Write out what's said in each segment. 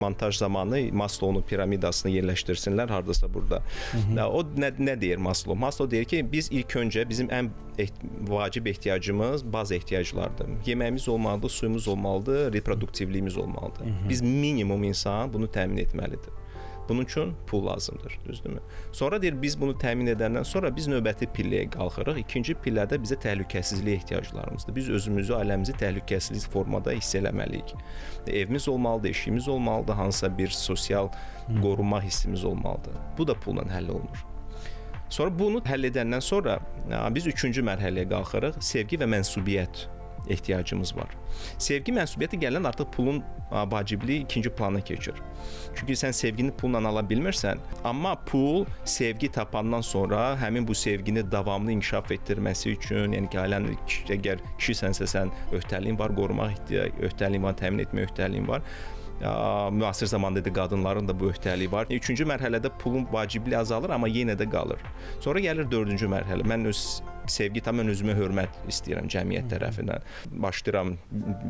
montaj zamanı Maslow'un piramidasını yerləşdirsinlər hardasa burada. O nə deyir Maslow? Maslow deyir ki, biz ilk öncə bizim ən vacib ehtiyacımız baza ehtiyaclardır. Yeməyimiz olmalıdır, suyumuz olmalıdır, reproduktivliyimiz olmalıdır. Biz minimum insan bunu təmin etməlidir. Bunun üçün pul lazımdır, düzdürmü? Sonra deyir, biz bunu təmin edəndən sonra biz növbəti pilləyə qalxırıq. İkinci pillədə bizə təhlükəsizlik ehtiyaclarımızdır. Biz özümüzü, ailəmizi təhlükəsizlik formada hiss eləməliyik. Evimiz olmalıdır, eşiyimiz olmalıdır, hansısa bir sosial qorunma hissimiz olmalıdır. Bu da pulla həll olunur. Sonra bunu həll edəndən sonra biz üçüncü mərhələyə qalxırıq. Sevgi və mənsubiyyət ehtiyacımız var. Sevgi mənsubiyyəti gələn artıq pulun vacibliyi ikinci plana keçir. Çünki sən sevgini pulla ala bilmirsən, amma pul sevgi tapandan sonra həmin bu sevgini davamlı inkişaf etdirməsi üçün, yəni ki, ailənin əgər kişisənsə sən öhdəliyin var, qorumaq öhdəliyin var, təmin etmək öhdəliyin var. Müasir zamanda da qadınların da bu öhdəliyi var. Üçüncü mərhələdə pulun vacibliyi azalır, amma yenə də qalır. Sonra gəlir dördüncü mərhələ. Mən sevgi tam mən özümə hörmət istəyirəm cəmiyyət tərəfindən. Başlayıram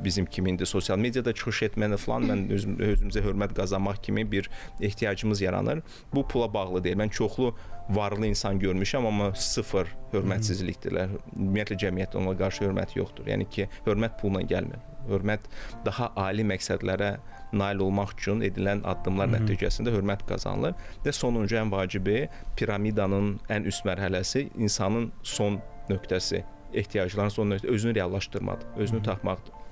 bizim kimi indi sosial mediada çıxış etməni falan, mən özümüzə hörmət qazanmaq kimi bir ehtiyacımız yaranır. Bu pula bağlı deyil. Mən çoxlu varlı insan görmüşəm, amma sıfır hörmətsizlikdirlər. Ümumiyyətlə cəmiyyətdə onlara qarşı hörmət yoxdur. Yəni ki, hörmət pulla gəlmir. Hörmət daha ali məqsədlərə nail olmaq üçün edilən addımlar nəticəsində hörmət qazanılır. Və sonuncu ən vacibi piramidanın ən üst mərhələsi insanın son nöqtəsi, ehtiyacların son nöqtəsi özünü reallaşdırmadır, özünü tapmaqdır.